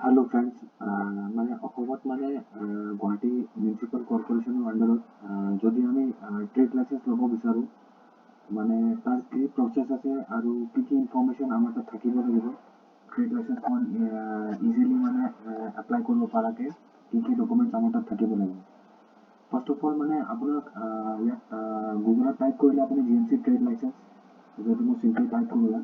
Hello friends, মানে অসমত মানে গুৱাহাটী মিউনিচিপাল কৰ্পৰেশ্যনৰ আণ্ডাৰত যদি আমি ট্ৰেড লাইচেন্স ল'ব বিচাৰোঁ মানে তাৰ কি প্ৰচেছ আছে আৰু কি কি ইনফৰ্মেশ্যন আমাৰ তাত থাকিব লাগিব ট্ৰেড লাইচেন্সখন ইজিলি মানে এপ্লাই কৰিব পৰাকৈ কি কি ডকুমেণ্টছ আমাৰ তাত থাকিব লাগিব। ফাৰ্ষ্ট অফ অল মানে আপোনাক ইয়াত গুগলত টাইপ কৰিলে আপুনি G M C trade license যদি মই চিম্পলি টাইপ কৰোঁ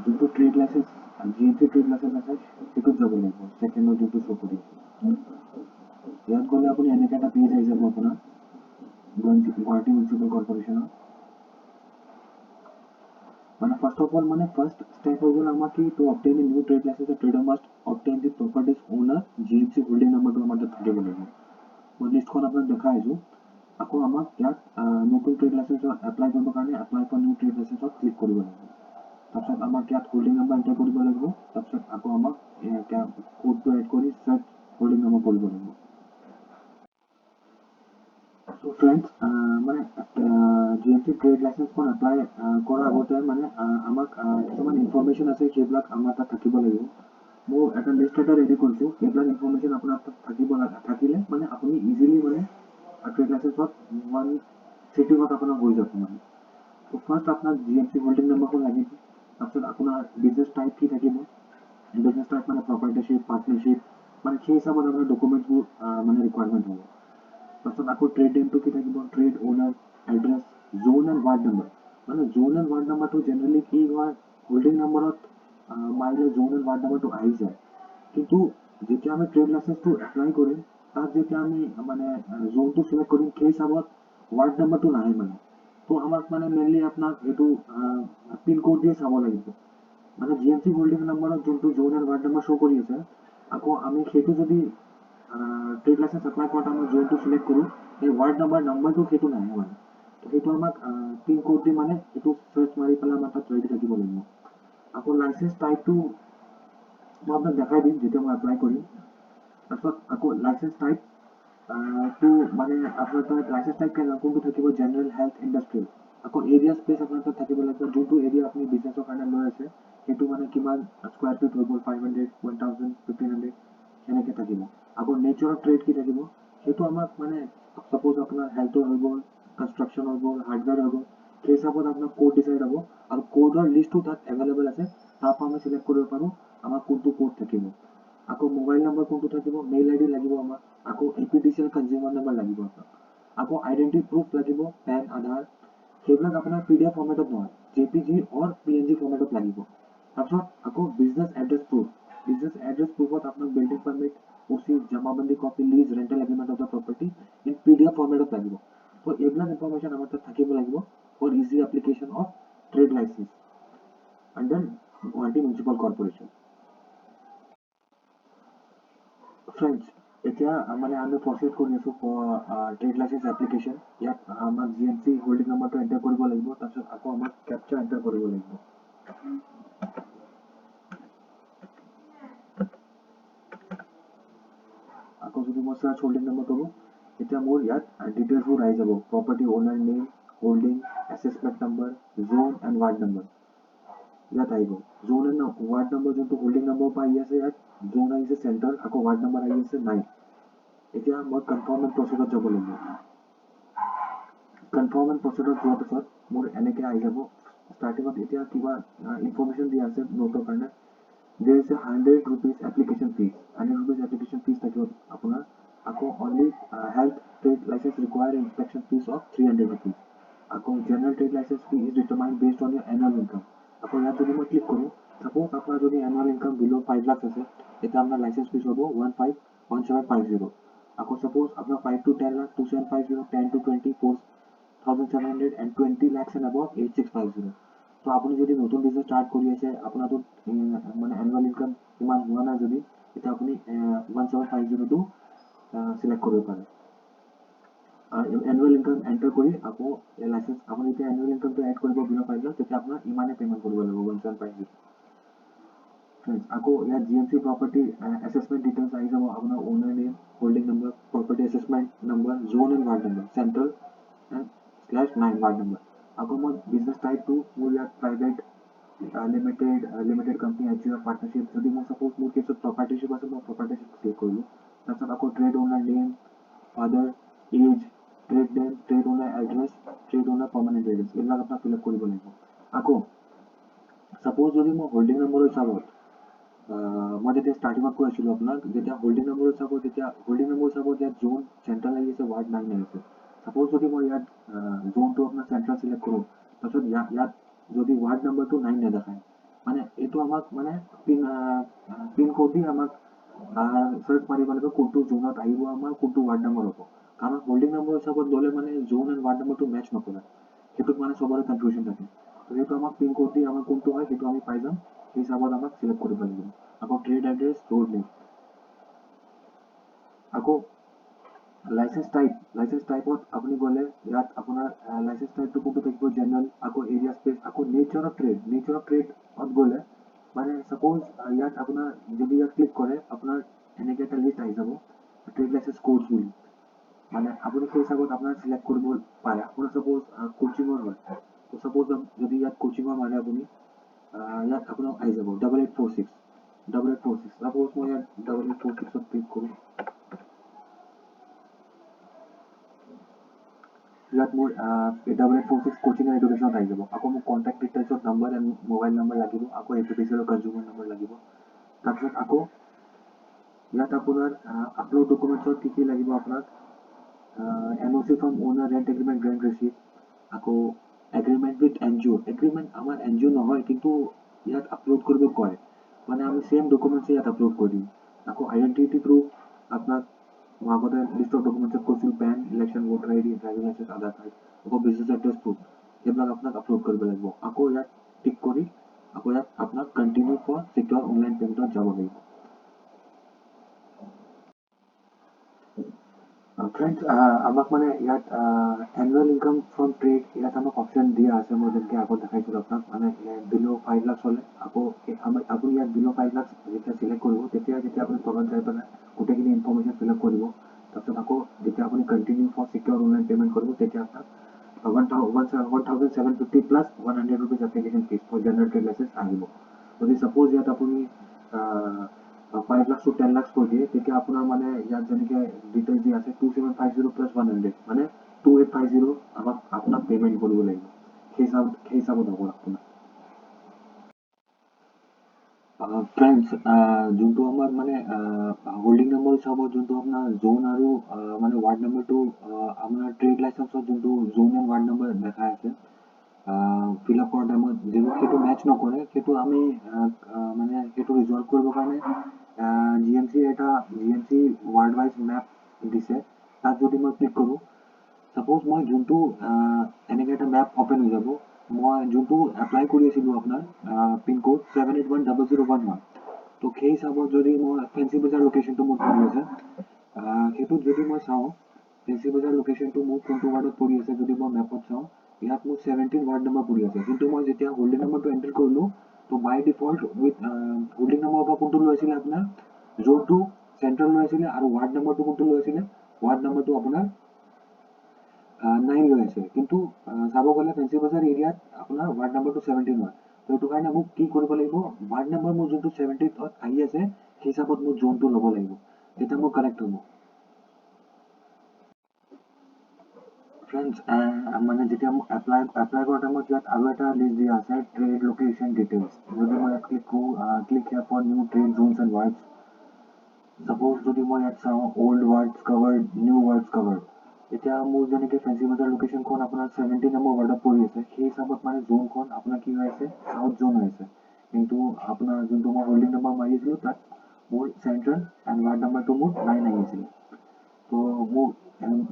যোনটো trade license G M C trade license আছে সেইটোত যাব লাগিব ছেকেণ্ডৰ যোনটো শ্ব' কৰি ইয়াত গ'লে আপুনি এনেকৈ এটা পেজ আহি যাব আপোনাৰ গুৱাহাটী মিউনিচিপাল কৰ্পৰেশ্যনৰ মানে ফাৰ্ষ্ট অফ অল মানে ফাৰ্ষ্ট ষ্টেপ হৈ গ'ল আমাৰ কি to obtain a new trade licence trader must obtain the property's owner G M C holding নাম্বাৰটো আমাৰ তাত থাকিব লাগিব। মই লিষ্টখন আপোনাক দেখাই আহিছোঁ। আকৌ আমাক ইয়াত নতুন ট্ৰেড লাইচেন্সত এপ্লাই কৰিবৰ কাৰণে এপ্লাই ফৰ নিউ ট্ৰেড লাইচেন্সত ক্লিক কৰিব লাগিব। তাৰপিছত আমাক ইয়াত হোল্ডিং নাম্বাৰ এণ্টাৰ কৰিব লাগিব। তাৰপিছত আকৌ আমাক কোডটো এড কৰি চেট হোল্ডিং নাম্বাৰ কৰিব লাগিব। চ' ফ্ৰেণ্ডছ মানে জি এম চি ট্ৰেড লাইচেন্সখন এপ্লাই কৰাৰ আগতে মানে আমাক কিছুমান ইনফৰ্মেশ্যন আছে সেইবিলাক আমাৰ তাত থাকিব লাগিব। মই এটা লিষ্ট এটা ৰেডি কৰিছোঁ সেইবিলাক ইনফৰ্মেশ্যন আপোনাৰ তাত থাকিলে মানে আপুনি ইজিলি মানে ট্ৰেড লাইচেন্সত ওৱান ছেটিঙত আপোনাৰ হৈ যাব মানে। ত' ফাৰ্ষ্ট আপোনাৰ জি এম চি হোল্ডিং নাম্বাৰখন লাগিব। তাৰপিছত আপোনাৰ বিজনেছ টাইপ কি থাকিব, বিজনেছ টাইপ মানে প্ৰপাৰ্টাৰশ্বিপ পাৰ্টনাৰশ্বিপ মানে সেই হিচাপত আপোনাৰ ডকুমেণ্টছবোৰ মানে ৰিকুৱাৰমেণ্ট হ'ব। তাৰপিছত আকৌ ট্ৰেড নেমটো কি থাকিব, trade owner address zone and ward number মানে জ'ন এণ্ড ৱাৰ্ড নাম্বাৰটো জেনেৰেলি কি হয় হোল্ডিং নাম্বাৰত মাৰিলে জ'ন এণ্ড ৱাৰ্ড নাম্বাৰটো আহি যায়। কিন্তু যেতিয়া আমি ট্ৰেড লাইচেন্সটো এপ্লাই কৰিম তাত যেতিয়া আমি মানে জ'নটো চিলেক্ট কৰিম সেই হিচাপত ৱাৰ্ড নাম্বাৰটো নাহে মানে। ত' আমাক মানে মেইনলি আপোনাক এইটো পিনক'ড দিয়ে চাব লাগিব। মানে জি এম চি হোল্ডিং নাম্বাৰত যোনটো zone and ward number show' কৰি আছে আকৌ আমি সেইটো যদি ট্ৰেড লাইচেন্স এপ্লাই কৰাৰ টাইমত জ'নটো চিলেক্ট কৰোঁ এই ৱাৰ্ড নাম্বাৰটো সেইটো নাহে মানে। তো সেইটো আমাক পিনক'ড দি মানে সেইটো চাৰ্চ মাৰি পেলাই আমাৰ তাত ৰেডি থাকিব লাগিব। আকৌ লাইচেন্স টাইপটো মই আপোনাক দেখাই দিম যেতিয়া মই এপ্লাই কৰিম। তাৰপিছত আকৌ লাইচেন্স টাইপ টো মানে আপোনাৰ তাত লাইচেন্স টাইপ কোনটো থাকিব জেনেৰেল হেল্থ ইণ্ডাষ্ট্ৰিয়েল। আকৌ এৰিয়া স্পেচ আপোনাৰ তাত থাকিব লাগিব যোনটো এৰিয়া আপুনি বিজনেছৰ কাৰণে লৈ আছে সেইটো মানে কিমান স্কুৱাৰ ফিট হৈ গ'ল 500 1000 1500 সেনেকৈ থাকিব। আকৌ নেচাৰ অফ ট্ৰেড কি থাকিব সেইটো আমাক মানে চাপ'জ আপোনাৰ হেল্থৰ হৈ গ'ল কনষ্ট্ৰাকশ্যন হৈ গ'ল হাৰ্ডৱেৰ হৈ গ'ল সেই হিচাপত আপোনাৰ ক'ড ডিচাইড হ'ব আৰু ক'ডৰ লিষ্টটো তাত এভেইলেবল আছে তাৰ পৰা আমি চিলেক্ট কৰিব পাৰোঁ আমাৰ কোনটো ক'ড থাকিব। আকৌ মোবাইল নম্বৰ কোনটো থাকিব মেইল আই ডি লাগিব আমাক আকৌ A P D C L consumer number লাগিব আপোনাক আকৌ আইডেণ্টি প্ৰুফ লাগিব পেন আধাৰ সেইবিলাক আপোনাৰ পি ডি এফ ফৰ্মেটত নহয় J P G or P N G ফৰ্মেটত লাগিব। তাৰপিছত আকৌ বিজনেছ এড্ৰেছ প্ৰুফত আপোনাক বিল্ডিং পাৰ্মিট অ'চি জমাবন্দী copy lease rental agreement of the property in P D F ফৰ্মেটত লাগিব। তো এইবিলাক ইনফৰ্মেশ্যন আমাৰ তাত থাকিব লাগিব for easy application of trade licence under Guwahati municipal corporation. Friends এতিয়া মানে আমি প্ৰচিড কৰি আছোঁ ট্ৰেড লাইচেন্স এপ্লিকেশ্যন। ইয়াত আমাক জি এম চি হোল্ডিং নাম্বাৰটো এণ্টাৰ কৰিব লাগিব তাৰপিছত আকৌ আমাক কেপচা এণ্টাৰ কৰিব লাগিব। আকৌ যদি মই চাৰ্চ হোল্ডিং নাম্বাৰ কৰোঁ এতিয়া মোৰ ইয়াত ডিটেইলছবোৰ আহি যাব property owner name holding assessment number zone and ward number ইয়াত আহিব। জ'ন এণ্ড ৱাৰ্ড নাম্বাৰ যোনটো হোল্ডিং নাম্বাৰ পৰা আহি আছে ইয়াত জ'ন আহিছে চেণ্টাৰ আকৌ ৱাৰ্ড নাম্বাৰ আহি আছে 9। এতিয়া মই কনফাৰ্ম এণ্ড প্ৰচিডত যাব লাগিব। কনফাৰ্ম এণ্ড প্ৰচিডত যোৱাৰ পিছত মোৰ এনেকৈ আহি যাব ষ্টাৰ্টিঙত এতিয়া কিবা ইনফৰ্মেশ্যন দিয়া আছে নোটৰ কাৰণে there is a 100 rupees application fees 100 rupees application fees থাকিব আপোনাৰ আকৌ only health trade license require inspection fees of 300 rupees আকৌ general trade license fee is determined based on your annual income আকৌ ইয়াত যদি মই ক্লিক কৰোঁ সাপ'জ আপোনাৰ যদি annual income below 5 lakhs আছে তেতিয়া আপোনাৰ লাইচেন্স ফিজ হ'ব 151750 আকৌ সাপ'জ আপোনাৰ 5 to 10 lakh 2750 10 to 20 4700 and 20 lakhs and above 8650। তো আপুনি যদি নতুন বিজনেছ ষ্টাৰ্ট কৰি আছে আপোনাৰতো মানে এনুৱেল ইনকাম ইমান হোৱা নাই যদি তেতিয়া আপুনি 1750টো চিলেক্ট কৰিব পাৰে। এনুৱেল ইনকাম এণ্টাৰ কৰি আকৌ লাইচেন্স আপুনি যেতিয়া এনুৱেল ইনকামটো এড কৰিব বিল' 5 লাখ তেতিয়া আপোনাৰ ইমানে পে'মেণ্ট কৰিব লাগিব 1750। আকৌ ইয়াত G M C property assessment details আহি যাব আপোনাৰ owner name holding number property assessment number zone and ward number central and /9 ward number. আকৌ মই বিজনেছ টাইপটো মোৰ ইয়াত প্ৰাইভেট লিমিটেড কোম্পানী এজিঅ' পাৰ্টনাৰশ্বিপ যদি মোৰ ছাপ'জ মোৰ কেছত প্ৰপাৰ্টিশ্বিপ আছে মই প্ৰপাৰ্টিশ্বিপ ক্লিক কৰিলোঁ তাৰপিছত আকৌ trade owner name father age trade owner address trade owner permanent address এইবিলাক আপোনাক ফিল আপ কৰিব লাগিব আকৌ ছাপ'জ যদি মই হোল্ডিং নম্বৰ হিচাপত মই যেতিয়া ষ্টাৰ্টিঙত কৈ আছিলোঁ আপোনাক যেতিয়া হোল্ডিং নম্বৰ হিচাপত ইয়াত জোন চেণ্ট্ৰেল লাগিছে ৱাৰ্ড 9 আহিছে ছাপ'জ যদি মই ইয়াত জোনটো আপোনাৰ চেণ্ট্ৰেল চিলেক্ট কৰোঁ তাৰপিছত ইয়াত যদি ৱাৰ্ড নম্বৰটো 9 নেদেখায় মানে এইটো আমাক মানে পিন কোড দি আমাক চাৰ্চ মাৰিব লাগিব কোনটো জোনত আহিব আমাৰ কোনটো ৱাৰ্ড নম্বৰ হ'ব কাৰণ হোল্ডিং নম্বৰ হিচাপত ল'লে মানে জোন এণ্ড ৱাৰ্ড নম্বৰটো মেচ নকৰে সেইটোত মানে চবৰে কনফিউজন থাকে তো সেইটো আমাক পিন কোড দি আমাৰ কোনটো হয় সেইটো আমি পাই যাম সেই হিচাপত আমাক চিলেক্ট কৰিব লাগিব আকৌ ট্ৰেড এড্ৰেছ ৰোড নেম আকৌ লাইচেন্স টাইপত আপুনি গ'লে ইয়াত আপোনাৰ লাইচেন্স টাইপটো কোনটো থাকিব জেনেৰেল আকৌ এৰিয়া স্পেচ আকৌ নেচাৰ অফ ট্ৰেডত গ'লে মানে ছাপ'জ ইয়াত আপোনাৰ যদি ইয়াত ক্লিক কৰে আপোনাৰ এনেকৈ এটা লিষ্ট আহি যাব ট্ৰেড লাইচেন্স কোৰ্চ বুলি মানে আপুনি সেই হিচাপত আপোনাৰ চিলেক্ট কৰিব পাৰে আপোনাৰ ছাপ'জ কোচিঙৰ হয় তো ছাপ'জ যদি ইয়াত কোচিঙৰ মানে আপুনি ইয়াত আপোনাক আহি যাব 8846 ছাপ'জ মই ইয়াত 8846ত ক্লিক কৰোঁ ইয়াত মোৰ 8846 কোচিং এণ্ড এডুকেশ্যনত আহি যাব আকৌ মোক কণ্টেক্ট ডিটেইলছত নাম্বাৰ এণ্ড মোবাইল নম্বৰ লাগিব আকৌ এপিপিচিএলৰ কনজিউমাৰ নম্বৰ লাগিব তাৰপিছত আকৌ ইয়াত আপোনাৰ আপলোড ডকুমেণ্টছত কি লাগিব আপোনাক NOC form owner rent agreement grant receipt আকৌ এগ্ৰিমেণ্ট উইথ NGO এগ্ৰিমেণ্ট আমাৰ NGO নহয় কিন্তু ইয়াত আপলোড কৰিব কয় মানে আমি চেম ডকুমেণ্টছে ইয়াত আপলোড কৰি দিম আকৌ আইডেণ্টিটি প্ৰুফ আপোনাক মই আগতে লিষ্ট অফ ডকুমেণ্টছত কৈছিলোঁ PAN election voter ID driving licence Aadhaar card আকৌ বিজনেছ এড্ৰেছ প্ৰুফ এইবিলাক আপোনাক আপলোড কৰিব লাগিব আকৌ ইয়াত টিক কৰি আকৌ ইয়াত আপোনাক কণ্টিনিউ ফৰ চিকিউৰ অনলাইন পে'মেণ্টত যাব লাগিব ফ্ৰেণ্ডছ আমাক মানে ইয়াত এনুৱেল ইনকাম ফ্ৰম ট্ৰেড ইয়াত আমাক অপশ্যন দিয়া আছে মই যেনেকৈ আগত দেখাইছিলোঁ আপোনাক মানে বিল' 5 লাখ হ'লে আকৌ আপুনি ইয়াত বিল' 5 লাখ যেতিয়া চিলেক্ট কৰিব তেতিয়া আপুনি তলত যাই পেলাই গোটেইখিনি ইনফৰ্মেশ্যন ফিল আপ কৰিব তাৰপিছত আকৌ যেতিয়া আপুনি continue for secure online payment কৰিব তেতিয়া আপোনাক 1,750 plus 100 rupees application fees for general trade licence আহিব যদি ছাপ'জ ইয়াত আপুনি 5 লাখ to 10 লাখ কৈ দিয়ে তেতিয়া আপোনাৰ মানে ইয়াত যেনেকৈ ডিটেইলছ দি আছে 2750 প্লাছ 100 মানে 2850 আমাক আপোনাক পে'মেণ্ট কৰিব লাগিব সেই হিচাপত হ'ব আপোনাৰ ফ্ৰেণ্ডছ যোনটো আমাৰ মানে হোল্ডিং নম্বৰ হিচাপত যোনটো আপোনাৰ জোন আৰু মানে ৱাৰ্ড নম্বৰটো আপোনাৰ ট্ৰেড লাইচেন্সত যোনটো জোন এণ্ড ৱাৰ্ড নম্বৰ দেখাই আছে ফিল আপ কৰাৰ টাইমত যিটো সেইটো মেচ নকৰে সেইটো আমি মানে সেইটো ৰিজল্ভ কৰিবৰ কাৰণে GMC ৱাৰ্ল্ড ৱাইজ মেপ দিছে তাত যদি মই ক্লিক কৰোঁ ছাপ'জ মই যোনটো এনেকৈ এটা মেপ অ'পেন হৈ যাব মই যোনটো এপ্লাই কৰি আছিলোঁ আপোনাৰ পিনক'ড 781001 হয় তো সেই হিচাপত যদি মই ফেঞ্চি বজাৰ লোকেশ্যনটো মোৰ পৰি আছে সেইটোত যদি মই চাওঁ ফেঞ্চি বজাৰ লোকেশ্যনটো মোৰ কোনটো ৱাৰ্ডত পৰি আছে যদি মই মেপত চাওঁ ইয়াত মোৰ 17 ৱাৰ্ড নম্বৰ পৰি আছে কিন্তু মই যেতিয়া হোল্ডিং নম্বৰটো এণ্টাৰ কৰিলোঁ তো বাই ডিফল্ট উইথ হোল্ডিং নম্বৰৰ পৰা কোনটো লৈছিলে আপোনাৰ জোনটো চেণ্ট্ৰেল লৈ আছিলে আৰু ৱাৰ্ড নম্বৰটো কোনটো লৈ আছিলে ৱাৰ্ড নম্বৰটো আপোনাৰ 9 লৈ আছে কিন্তু চাব গ'লে ফেঞ্চি বজাৰ এৰিয়াত আপোনাৰ ৱাৰ্ড নম্বৰটো 17 হয় তো সেইটো কাৰণে মোক কি কৰিব লাগিব ৱাৰ্ড নম্বৰ মোৰ যোনটো 17ত আহি আছে সেই হিচাপত মোৰ জোনটো ল'ব লাগিব তেতিয়া মোৰ কাৰেক্ট হ'ব ফ্ৰেণ্ডছ মানে যেতিয়া মোক এপ্লাই কৰাৰ টাইমত ইয়াত আৰু এটা লিষ্ট দিয়া আছে ট্ৰেড লোকেশ্যন ডিটেইলছ যদি মই ইয়াত ক্লিক কৰোঁ click here for new trade zones and wards suppose যদি মই ইয়াত চাওঁ old wards covered new wards covered এতিয়া মোৰ যেনেকৈ ফেঞ্চি বজাৰ লোকেশ্যনখন আপোনাৰ 17 নম্বৰ ৱাৰ্ডত পৰি আছে সেই হিচাপত মানে জোনখন আপোনাৰ কি হৈ আছে চাউথ জোন হৈ আছে কিন্তু আপোনাৰ যোনটো মই হোল্ডিং নম্বৰ মাৰিছিলোঁ তাত মোৰ চেণ্ট্ৰেল এণ্ড ৱাৰ্ড নম্বৰটো মোৰ 9 আহিছিলে তো মোৰ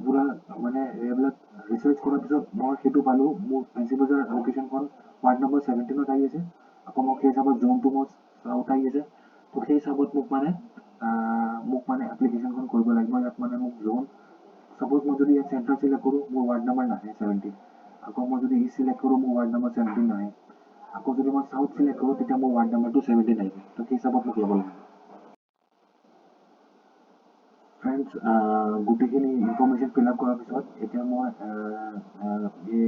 পূৰা মানে এইবিলাক ৰিচাৰ্চ কৰাৰ পিছত মই সেইটো পালোঁ মোৰ ফেঞ্চি বজাৰ লোকেশ্যনখন ৱাৰ্ড নম্বৰ 17ত আহি আছে আকৌ মোক সেই হিচাপত জোনটো মোৰ চাউথ আহি আছে তো সেই হিচাপত মোক মানে এপ্লিকেশ্যনখন কৰিব লাগিব ইয়াত মানে মোক জোন ছাপ'জ মই যদি ইয়াত চেণ্ট্ৰেল চিলেক্ট কৰোঁ মোৰ ৱাৰ্ড নম্বৰ নাহে 17 আকৌ মই যদি ইষ্ট চিলেক্ট কৰোঁ মোৰ ৱাৰ্ড নম্বৰ 17 নাহে আকৌ যদি মই চাউথ চিলেক্ট কৰোঁ তেতিয়া মোৰ ৱাৰ্ড নম্বৰটো 17 আহিব তো সেই হিচাপত মোক ল'ব লাগিব ফ্ৰেণ্ডছ গোটেইখিনি ইনফৰ্মেশ্যন ফিল আপ কৰাৰ পিছত এতিয়া মই এই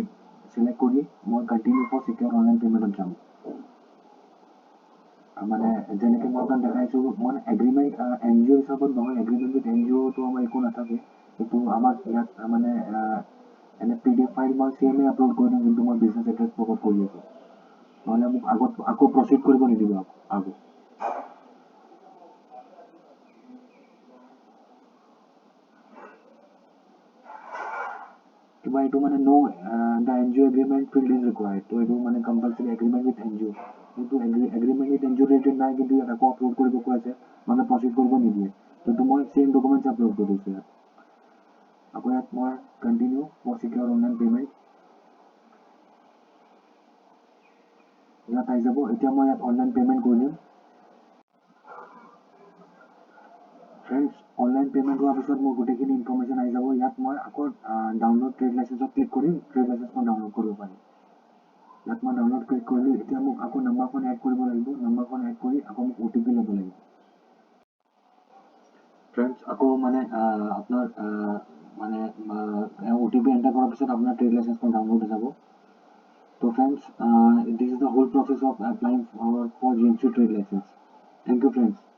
চিলেক্ট কৰি মই কণ্টিনিউ ফৰ চিকিউৰ অনলাইন পে'মেণ্টত যাম মানে যেনেকৈ মই আপোনাক দেখাইছোঁ মানে এগ্ৰিমেণ্ট এন জি অ' হিচাপত নহয়, agreement with N G auto আমাৰ একো নাথাকে। কিন্তু আমাক ইয়াত মানে এনে PDF ফাইল মই চেমেই আপলোড কৰি দিম যোনটো মই বিজনেছ এড্ৰেছ প্ৰভাইড কৰি আছোঁ, নহ'লে মোক আগত আকৌ প্ৰচিড কৰিব নিদিব আগত। কিবা এইটো মানে the N G O' agreement field is required, তো এইটো মানে compulsory agreement with N G O'. কিন্তু agreement with N G O' related নাই, কিন্তু ইয়াত আকৌ আপলোড কৰিব কৈ আছে, মানে প্ৰচিড কৰিব নিদিয়ে। কিন্তু মই চেম ডকুমেণ্টছ আপলোড কৰি দিছোঁ ইয়াত। আকৌ ইয়াত মই continue for secure online payment ইয়াত আহি যাব। এতিয়া মই ইয়াত অনলাইন পে'মেণ্ট কৰি দিম। ফ্ৰেণ্ডছ, অনলাইন পে'মেণ্ট হোৱাৰ পিছত মোৰ গোটেইখিনি ইনফৰ্মেশ্যন আহি যাব। ইয়াত মই আকৌ ডাউনলোড ট্ৰেড লাইচেন্সত ক্লিক কৰিম, ট্ৰেড লাইচেন্সখন ডাউনলোড কৰিব পাৰিম। ইয়াত মই ডাউনলোড ক্লিক কৰিলোঁ। এতিয়া মোক আকৌ নাম্বাৰখন এড কৰিব লাগিব। নাম্বাৰখন এড কৰি আকৌ মোক OTP ল'ব লাগিব। ফ্ৰেণ্ডছ, আকৌ মানে আপোনাৰ মানে OTP এণ্টাৰ কৰাৰ পিছত আপোনাৰ ট্ৰেড লাইচেন্সখন ডাউনলোড হৈ যাব। তো friends, this is the whole process of applying for GMC trade licence. Thank you friends.